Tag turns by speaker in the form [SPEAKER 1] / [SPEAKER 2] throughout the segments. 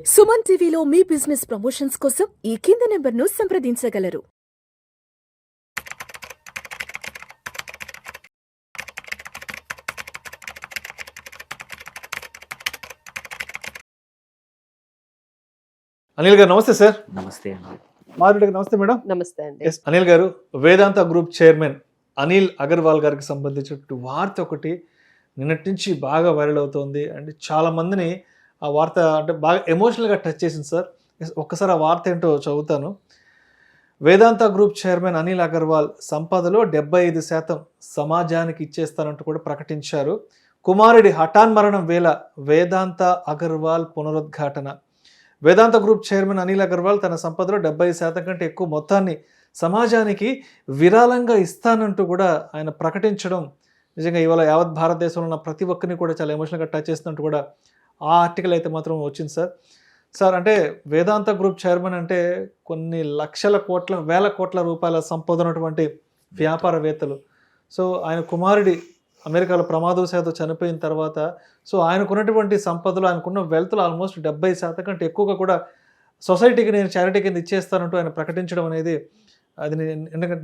[SPEAKER 1] సుమన్ టీవీలో మీ business promotions కోసం ఈ కింది నెంబర్ను సంప్రదించగలరు.
[SPEAKER 2] అనిల్ గారు నమస్తే సార్.
[SPEAKER 3] నమస్తే అండి.
[SPEAKER 2] మాధుడి గారు నమస్తే మేడం.
[SPEAKER 4] నమస్తే అండి.
[SPEAKER 2] ఎస్ అనిల్ గారు, వేదాంత గ్రూప్ చైర్మన్ అనిల్ అగర్వాల్ గారికి సంబంధించిన వార్త ఒకటి నిన్నటి నుంచి బాగా వైరల్ అవుతోంది అండ్ చాలా మందిని ఆ వార్త అంటే బాగా ఎమోషనల్గా టచ్ చేసింది సార్. ఒక్కసారి ఆ వార్త ఏంటో చదువుతాను. వేదాంత గ్రూప్ చైర్మన్ అనిల్ అగర్వాల్ సంపదలో 75% సమాజానికి ఇచ్చేస్తానంటూ కూడా ప్రకటించారు. కుమారుడి హఠాన్మరణం వేళ వేదాంత అగర్వాల్ పునరుద్ఘాటన. వేదాంత గ్రూప్ చైర్మన్ అనిల్ అగర్వాల్ తన సంపదలో 70% కంటే ఎక్కువ మొత్తాన్ని సమాజానికి విరాళంగా ఇస్తానంటూ కూడా ఆయన ప్రకటించడం నిజంగా ఇవాళ యావత్ భారతదేశంలో ఉన్న ప్రతి ఒక్కరిని కూడా చాలా ఎమోషనల్గా టచ్ చేస్తున్నట్టు కూడా ఆ ఆర్టికల్ అయితే మాత్రం వచ్చింది సార్. సార్ అంటే వేదాంత గ్రూప్ చైర్మన్ అంటే కొన్ని లక్షల కోట్ల వేల కోట్ల రూపాయల సంపద ఉన్నటువంటి వ్యాపారవేత్తలు. సో ఆయన కుమారుడి అమెరికాలో ప్రమాదవశాత్తు చనిపోయిన తర్వాత సో ఆయనకున్నటువంటి సంపదలు, ఆయనకున్న వెల్త్లో ఆల్మోస్ట్ 70% కంటే ఎక్కువగా కూడా సొసైటీకి నేను చారిటీ కింద ఇచ్చేస్తానంటూ ఆయన ప్రకటించడం అనేది అది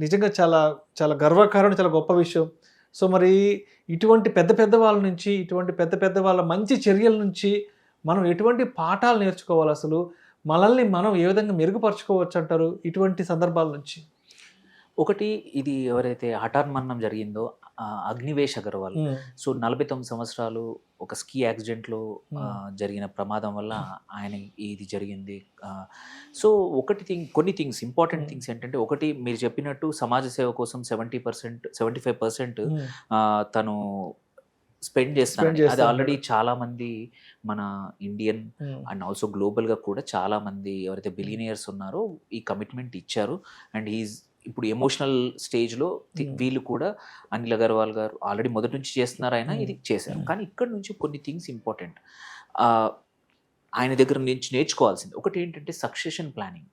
[SPEAKER 2] నిజంగా చాలా చాలా గర్వకారణం, చాలా గొప్ప విషయం. సో మరి ఇటువంటి పెద్ద పెద్ద వాళ్ళ నుంచి, ఇటువంటి పెద్ద పెద్ద వాళ్ళ మంచి చర్యల నుంచి మనం ఎటువంటి పాఠాలు నేర్చుకోవాలి, అసలు మనల్ని మనం ఏ విధంగా మెరుగుపరచుకోవచ్చు అంటారు ఇటువంటి సందర్భాల నుంచి?
[SPEAKER 3] ఒకటి, ఇది ఎవరైతే హఠాన్మరణం జరిగిందో అగ్నివేష్ అగర్వాల్. సో 49 సంవత్సరాలు ఒక స్కీ యాక్సిడెంట్లో జరిగిన ప్రమాదం వల్ల ఆయన ఇది జరిగింది. సో కొన్ని థింగ్స్ ఇంపార్టెంట్ థింగ్స్ ఏంటంటే, ఒకటి మీరు చెప్పినట్టు సమాజ సేవ కోసం 70% 75% తను స్పెండ్ చేస్తాను. అది ఆల్రెడీ చాలా మంది మన ఇండియన్ అండ్ ఆల్సో గ్లోబల్గా కూడా చాలా మంది ఎవరైతే బిలియనియర్స్ ఉన్నారో ఈ కమిట్మెంట్ ఇచ్చారు. అండ్ ఇప్పుడు ఎమోషనల్ స్టేజ్లో వీళ్ళు కూడా అనిల్ అగర్వాల్ గారు ఆల్రెడీ మొదటి నుంచి చేస్తున్నారు, ఆయన ఇది చేశారు. కానీ ఇక్కడ నుంచి కొన్ని థింగ్స్ ఇంపార్టెంట్ ఆయన దగ్గర నుంచి నేర్చుకోవాల్సింది. ఒకటి ఏంటంటే సక్సెషన్ ప్లానింగ్.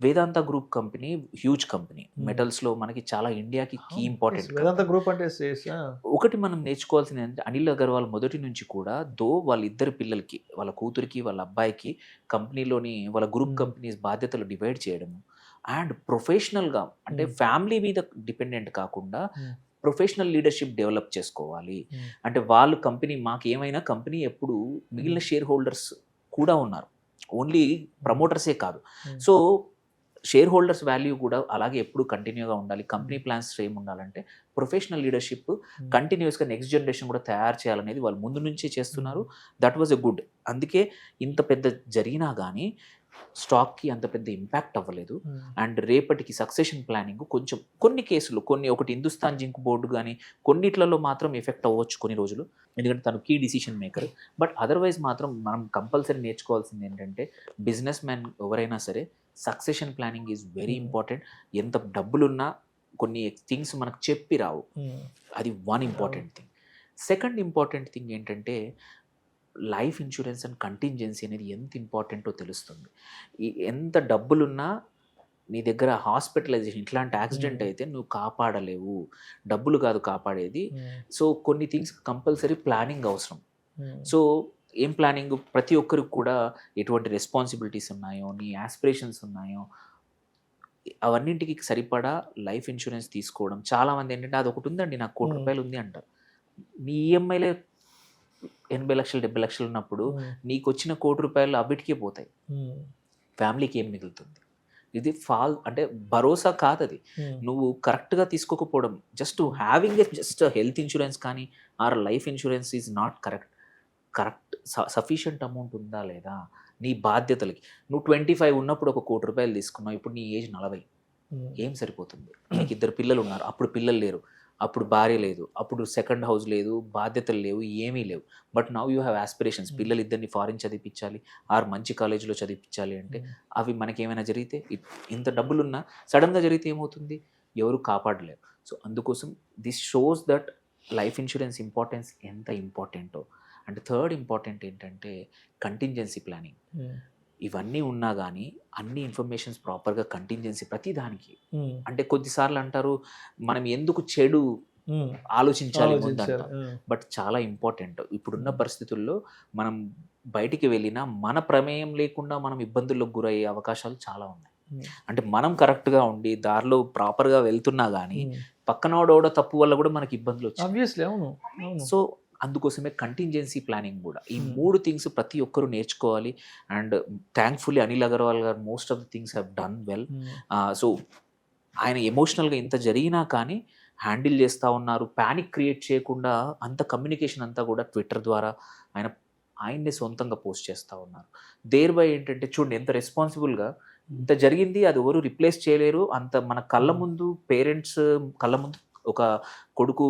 [SPEAKER 3] వేదాంత గ్రూప్ కంపెనీ హ్యూజ్ కంపెనీ, మెటల్స్లో మనకి చాలా ఇండియాకి కీ ఇంపార్టెంట్.
[SPEAKER 2] వేదాంత గ్రూప్ అంటే
[SPEAKER 3] ఒకటి మనం నేర్చుకోవాల్సింది ఏంటంటే, అనిల్ అగర్వాల్ మొదటి నుంచి కూడా వాళ్ళ ఇద్దరు పిల్లలకి, వాళ్ళ కూతురికి వాళ్ళ అబ్బాయికి కంపెనీలోని వాళ్ళ గ్రూప్ కంపెనీస్ బాధ్యతలు డివైడ్ చేయడము అండ్ ప్రొఫెషనల్గా అంటే ఫ్యామిలీ మీద డిపెండెంట్ కాకుండా ప్రొఫెషనల్ లీడర్షిప్ డెవలప్ చేసుకోవాలి. అంటే వాళ్ళు కంపెనీ మాకు ఏమైనా కంపెనీ ఎప్పుడు మిగిలిన షేర్ హోల్డర్స్ కూడా ఉన్నారు, ఓన్లీ ప్రమోటర్సే కాదు. సో షేర్ హోల్డర్స్ వాల్యూ కూడా అలాగే ఎప్పుడు కంటిన్యూగా ఉండాలి. కంపెనీ ప్లాన్స్ ఏమి ఉండాలంటే ప్రొఫెషనల్ లీడర్షిప్ కంటిన్యూస్గా నెక్స్ట్ జనరేషన్ కూడా తయారు చేయాలనేది వాళ్ళు ముందు నుంచే చేస్తున్నారు. That was a good. అందుకే ఇంత పెద్ద జరిగినా కానీ స్టాక్కి అంత పెద్ద ఇంపాక్ట్ అవ్వలేదు. అండ్ రేపటికి సక్సెషన్ ప్లానింగ్ కొంచెం కొన్ని కేసులు ఒకటి హిందుస్థాన్ జింక్ బోర్డు కానీ కొన్నిట్లలో మాత్రం ఎఫెక్ట్ అవ్వచ్చు కొన్ని రోజులు, ఎందుకంటే తను key decision maker. But otherwise మాత్రం మనం కంపల్సరీ నేర్చుకోవాల్సింది ఏంటంటే, బిజినెస్ మ్యాన్ ఎవరైనా సరే succession planning is very important. ఎంత డబ్బులున్నా కొన్ని థింగ్స్ మనకు చెప్పి రావు, అది one important thing. Second important thing ఏంటంటే, లైఫ్ ఇన్సూరెన్స్ అండ్ కంటింజెన్సీ అనేది ఎంత ఇంపార్టెంటో తెలుస్తుంది. ఎంత డబ్బులున్నా నీ దగ్గర హాస్పిటలైజేషన్ ఇట్లాంటి యాక్సిడెంట్ అయితే నువ్వు కాపాడలేవు, డబ్బులు కాదు కాపాడేది. సో కొన్ని థింగ్స్ కంపల్సరీ ప్లానింగ్ అవసరం. సో ఏం ప్లానింగ్? ప్రతి ఒక్కరికి కూడా ఎటువంటి రెస్పాన్సిబిలిటీస్ ఉన్నాయో, నీ యాస్పిరేషన్స్ ఉన్నాయో, అవన్నింటికి సరిపడా లైఫ్ ఇన్సూరెన్స్ తీసుకోవడం. చాలామంది ఏంటంటే, అది ఒకటి ఉందండి నాకు ₹1,00,00,000 ఉంది అంటారు. నీ ఈఎంఐలే 80 లక్షలు 70 లక్షలు ఉన్నప్పుడు నీకు వచ్చిన ₹1,00,00,000 అవిటికే పోతాయి, ఫ్యామిలీకి ఏం మిగులుతుంది? ఇది అంటే భరోసా కాదు అది. నువ్వు కరెక్ట్గా తీసుకోకపోవడం, just having just health insurance కానీ or life insurance is not correct. Sufficient amount ఉందా లేదా నీ బాధ్యతలకి? నువ్వు 25 ఉన్నప్పుడు ఒక ₹1,00,00,000 తీసుకున్నావు, ఇప్పుడు నీ ఏజ్ 40, ఏం సరిపోతుంది? నీకు 2 పిల్లలు ఉన్నారు, అప్పుడు పిల్లలు లేరు, అప్పుడు భార్య లేదు, అప్పుడు సెకండ్ హౌస్ లేదు, బాధ్యతలు లేవు, ఏమీ లేవు. But now you have aspirations. పిల్లలు ఇద్దరిని ఫారిన్ చదివించాలి ఆర్ మంచి కాలేజీలో చదివించాలి అంటే అవి మనకేమైనా జరిగితే, ఇంత డబ్బులున్నా సడన్గా జరిగితే ఏమవుతుంది? ఎవరు కాపాడలేరు. సో అందుకోసం this shows that life insurance importance ఎంత ఇంపార్టెంటో. అండ్ థర్డ్ ఇంపార్టెంట్ ఏంటంటే కంటింజెన్సీ ప్లానింగ్. ఇవన్నీ ఉన్నా కానీ అన్ని ఇన్ఫర్మేషన్స్ ప్రాపర్గా కంటింజెన్సీ ప్రతి దానికి. అంటే కొద్దిసార్లు అంటారు మనం ఎందుకు చెడు ఆలోచించాలి ముందు అంటాం, బట్ చాలా ఇంపార్టెంట్. ఇప్పుడున్న పరిస్థితుల్లో మనం బయటికి వెళ్ళినా మన ప్రమేయం లేకుండా మనం ఇబ్బందులకు గురయ్యే అవకాశాలు చాలా ఉన్నాయి. అంటే మనం కరెక్ట్గా ఉండి దారిలో ప్రాపర్గా వెళ్తున్నా కానీ పక్కనోడోడో తప్పు వల్ల కూడా మనకి ఇబ్బందులు వచ్చాయి.
[SPEAKER 2] ఆబ్వియస్లీ అవును.
[SPEAKER 3] సో అందుకోసమే కంటింజెన్సీ ప్లానింగ్ కూడా, ఈ 3 థింగ్స్ ప్రతి ఒక్కరు నేర్చుకోవాలి. అండ్ థ్యాంక్ఫుల్లీ అనిల్ అగర్వాల్ గారు most of the things have done well. So ఆయన ఎమోషనల్గా ఇంత జరిగినా కానీ హ్యాండిల్ చేస్తూ ఉన్నారు. ప్యానిక్ క్రియేట్ చేయకుండా అంత కమ్యూనికేషన్ అంతా కూడా ట్విట్టర్ ద్వారా ఆయన్నే సొంతంగా పోస్ట్ చేస్తూ ఉన్నారు. దేర్ బై ఏంటంటే చూడండి ఎంత రెస్పాన్సిబుల్గా ఇంత జరిగింది, అది ఎవరు రిప్లేస్ చేయలేరు. అంత మన కళ్ళ ముందు పేరెంట్స్ కళ్ళ ముందు ఒక కొడుకు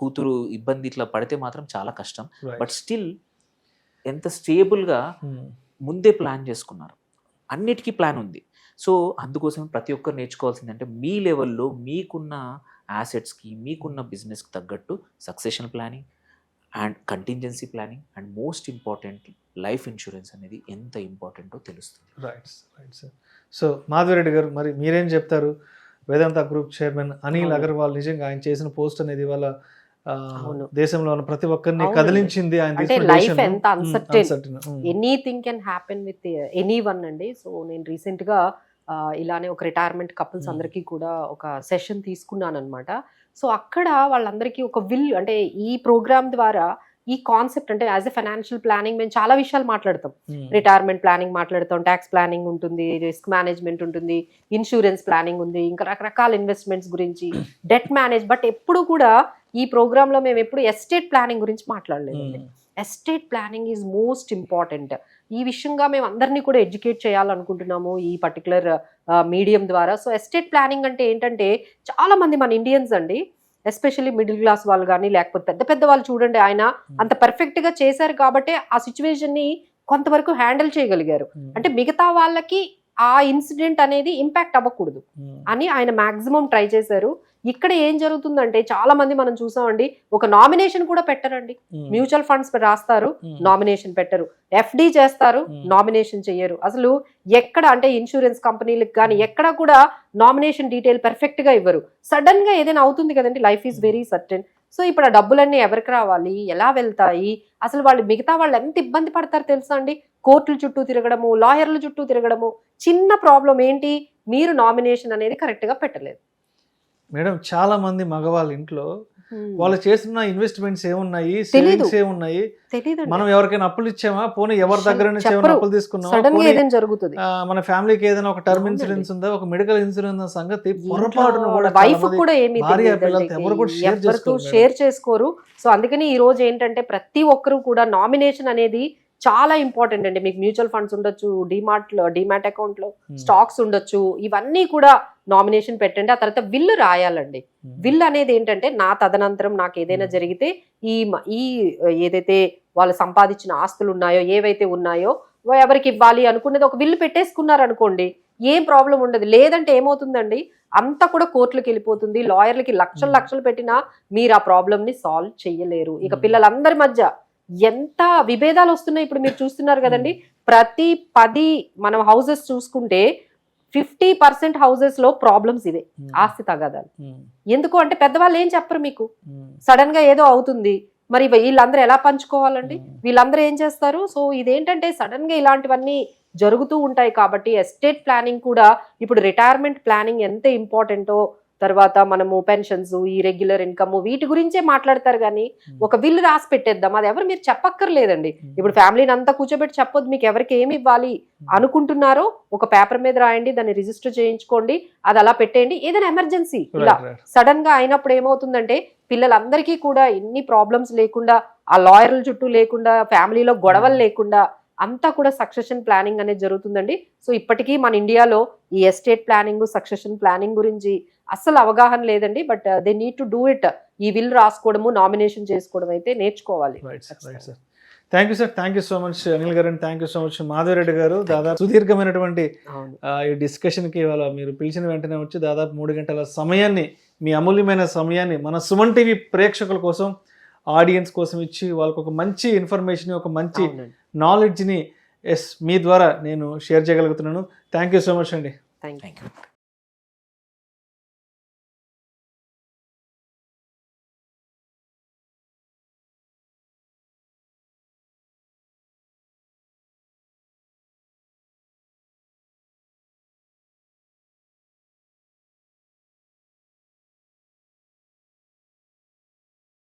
[SPEAKER 3] కూతురు ఇబ్బంది ఇట్లా పడితే మాత్రం చాలా కష్టం. బట్ స్టిల్ ఎంత స్టేబుల్గా ముందే ప్లాన్ చేసుకున్నారు. అన్నిటికీ ప్లాన్ ఉంది. సో అందుకోసం ప్రతి ఒక్కరు నేర్చుకోవాల్సిందంటే మీ లెవెల్లో మీకున్న యాసెట్స్కి మీకున్న బిజినెస్కి తగ్గట్టు succession planning and contingency planning and most important life insurance అనేది ఎంత ఇంపార్టెంటో తెలుస్తుంది.
[SPEAKER 2] Right sir. సో మాధవిరెడ్డి గారు, మరి మీరేం చెప్తారు? వేదాంత గ్రూప్ చైర్మన్ అనిల్ అగర్వాల్ నిజంగా ఆయన చేసిన పోస్ట్ అనేది వాళ్ళ దేశంలో ఉన్న ప్రతి ఒక్కరిని కదిలించింది.
[SPEAKER 4] అంటే లైఫ్ ఎంత uncertain, anything can happen with anyone అండి. సో నేను రీసెంట్ గా ఇలానే ఒక రిటైర్మెంట్ కపుల్స్ అందరికీ కూడా ఒక సెషన్ తీసుకున్నాను అనమాట. సో అక్కడ వాళ్ళందరికీ ఒక విల్, అంటే ఈ ప్రోగ్రామ్ ద్వారా ఈ కాన్సెప్ట్, అంటే యాజ్ ఎ ఫైనాన్షియల్ ప్లానింగ్ మేము చాలా విషయాలు మాట్లాడతాం. రిటైర్మెంట్ ప్లానింగ్ మాట్లాడతాం, ట్యాక్స్ ప్లానింగ్ ఉంటుంది, రిస్క్ మేనేజ్మెంట్ ఉంటుంది, ఇన్సూరెన్స్ ప్లానింగ్ ఉంది, ఇంకా రకరకాల ఇన్వెస్ట్మెంట్స్ గురించి, డెట్ మేనేజ్. బట్ ఎప్పుడు కూడా ఈ ప్రోగ్రామ్ లో మేము ఎప్పుడు ఎస్టేట్ ప్లానింగ్ గురించి మాట్లాడలేదండి. Estate planning is most important. ఈ విషయంగా మేము అందరినీ కూడా ఎడ్యుకేట్ చేయాలనుకుంటున్నాము ఈ పర్టికులర్ మీడియం ద్వారా. సో ఎస్టేట్ ప్లానింగ్ అంటే ఏంటంటే చాలా మంది మన ఇండియన్స్ అండి, ఎస్పెషల్లీ మిడిల్ క్లాస్ వాళ్ళు కానీ లేకపోతే పెద్ద పెద్ద వాళ్ళు చూడండి, ఆయన అంత పర్ఫెక్ట్ గా చేశారు కాబట్టి ఆ సిచ్యువేషన్ ని కొంతవరకు హ్యాండిల్ చేయగలిగారు. అంటే మిగతా వాళ్ళకి ఆ ఇన్సిడెంట్ అనేది ఇంపాక్ట్ అవ్వకూడదు అని ఆయన మాక్సిమం ట్రై చేశారు. ఇక్కడ ఏం జరుగుతుందంటే చాలా మంది మనం చూసామండి, ఒక నామినేషన్ కూడా పెట్టరండి. మ్యూచువల్ ఫండ్స్ రాస్తారు, నామినేషన్ పెట్టరు. ఎఫ్డి చేస్తారు, నామినేషన్ చెయ్యరు. అసలు ఎక్కడ అంటే ఇన్సూరెన్స్ కంపెనీలకు కానీ ఎక్కడ కూడా నామినేషన్ డీటెయిల్ పర్ఫెక్ట్ గా ఇవ్వరు. సడన్ గా ఏదైనా అవుతుంది కదండి, life is very certain. So ఇప్పుడు ఆ డబ్బులన్నీ ఎవరికి రావాలి, ఎలా వెళ్తాయి, అసలు వాళ్ళు మిగతా వాళ్ళు ఎంత ఇబ్బంది పడతారు తెలుసా అండి. కోర్టుల చుట్టూ తిరగడము, లాయర్ల చుట్టూ తిరగడము. చిన్న ప్రాబ్లం ఏంటి, మీరు నామినేషన్ అనేది కరెక్ట్ గా పెట్టలేదు.
[SPEAKER 2] మేడం చాలా మంది మగవాళ్ళ ఇంట్లో వాళ్ళు చేస్తున్న ఇన్వెస్ట్మెంట్స్ ఏమున్నాయి, సేవింగ్స్ ఏమున్నాయి, మనం ఎవరికైనా అప్పులు ఇచ్చామా, పోనీ ఎవరి దగ్గర నుంచి ఏమైనా అప్పులు తీసుకున్నామా, మన ఫ్యామిలీకి ఏదైనా ఒక టర్మ్ ఇన్సూరెన్స్ ఉందా, ఒక మెడికల్ ఇన్సూరెన్స్ సంగతి పొరపాటును
[SPEAKER 4] వైఫ్ కూడా ఏమీ షేర్ చేసుకోరు. సో అందుకని ఈ రోజు ఏంటంటే ప్రతి ఒక్కరు కూడా నామినేషన్ అనేది చాలా ఇంపార్టెంట్ అండి. మీకు మ్యూచువల్ ఫండ్స్ ఉండొచ్చు, డిమాట్ అకౌంట్ లో స్టాక్స్ ఉండొచ్చు, ఇవన్నీ కూడా నామినేషన్ పెట్టండి. ఆ తర్వాత విల్ రాయాలండి. విల్ అనేది ఏంటంటే నా తదనంతరం నాకు ఏదైనా జరిగితే ఈ ఏదైతే వాళ్ళు సంపాదించిన ఆస్తులు ఉన్నాయో, ఏవైతే ఉన్నాయో ఎవరికి ఇవ్వాలి అనుకునేది ఒక విల్ పెట్టేసుకున్నారు అనుకోండి, ఏం ప్రాబ్లం ఉండదు. లేదంటే ఏమవుతుందండి, అంతా కూడా కోర్టులకు వెళ్ళిపోతుంది. లాయర్లకి లక్షలు పెట్టినా మీరు ఆ ప్రాబ్లమ్ ని సాల్వ్ చేయలేరు. ఇక పిల్లలందరి మధ్య ఎంత విభేదాలు వస్తున్నాయి ఇప్పుడు మీరు చూస్తున్నారు కదండి. ప్రతి 10 మనం హౌసెస్ చూసుకుంటే 50% హౌసెస్ లో ప్రాబ్లమ్స్ ఇవే, ఆస్తి తగాదాలు. ఎందుకు అంటే పెద్దవాళ్ళు ఏం చెప్పరు మీకు, సడన్ గా ఏదో అవుతుంది, మరి వీళ్ళందరూ ఎలా పంచుకోవాలండి, వీళ్ళందరూ ఏం చేస్తారు. సో ఇదేంటంటే సడన్ గా ఇలాంటివన్నీ జరుగుతూ ఉంటాయి. కాబట్టి ఎస్టేట్ ప్లానింగ్ కూడా ఇప్పుడు రిటైర్మెంట్ ప్లానింగ్ ఎంత ఇంపార్టెంటో, తర్వాత మనము పెన్షన్స్, ఈ రెగ్యులర్ ఇన్కమ్, వీటి గురించే మాట్లాడతారు. కానీ ఒక విల్ రాసి పెట్టేద్దాం, అది ఎవరు మీరు చెప్పక్కర్లేదండి. ఇప్పుడు ఫ్యామిలీని అంతా కూర్చోబెట్టి చెప్పొద్దు, మీకు ఎవరికి ఏమి ఇవ్వాలి అనుకుంటున్నారో ఒక పేపర్ మీద రాయండి, దాన్ని రిజిస్టర్ చేయించుకోండి, అది అలా పెట్టేయండి. ఏదైనా ఎమర్జెన్సీ ఇలా సడన్ గా అయినప్పుడు ఏమవుతుందంటే పిల్లలందరికీ కూడా ఎన్ని ప్రాబ్లమ్స్ లేకుండా, ఆ లాయర్ల చుట్టూ లేకుండా, ఫ్యామిలీలో గొడవలు లేకుండా అంతా కూడా సక్సెషన్ ప్లానింగ్ అనేది జరుగుతుందండి. సో ఇప్పటికీ మన ఇండియాలో ఈ ఎస్టేట్ ప్లానింగ్, సక్సెషన్ ప్లానింగ్ గురించి అస్సలు అవగాహన లేదండి. But they need to do it. ఈ విల్ రాసుకోవడము, నామినేషన్ చేసుకోవడం అయితే నేర్చుకోవాలి.
[SPEAKER 2] Thank you sir, thank you so much Anil garu, and thank you so much Madhavi Reddy garu. దాదాపు సుదీర్ఘమైనటువంటి ఈ డిస్కషన్కి ఇవాళ మీరు పిలిచిన వెంటనే వచ్చి దాదాపు 3 గంటల సమయాన్ని, మీ అమూల్యమైన సమయాన్ని మన సుమన్ టీవీ ప్రేక్షకుల కోసం, ఆడియన్స్ కోసం ఇచ్చి వాళ్ళకు ఒక మంచి ఇన్ఫర్మేషన్, ఒక మంచి నాలెడ్జ్ని మీ ద్వారా నేను షేర్ చేయగలుగుతున్నాను. థ్యాంక్ యూ సో మచ్ అండి.
[SPEAKER 4] Thank you.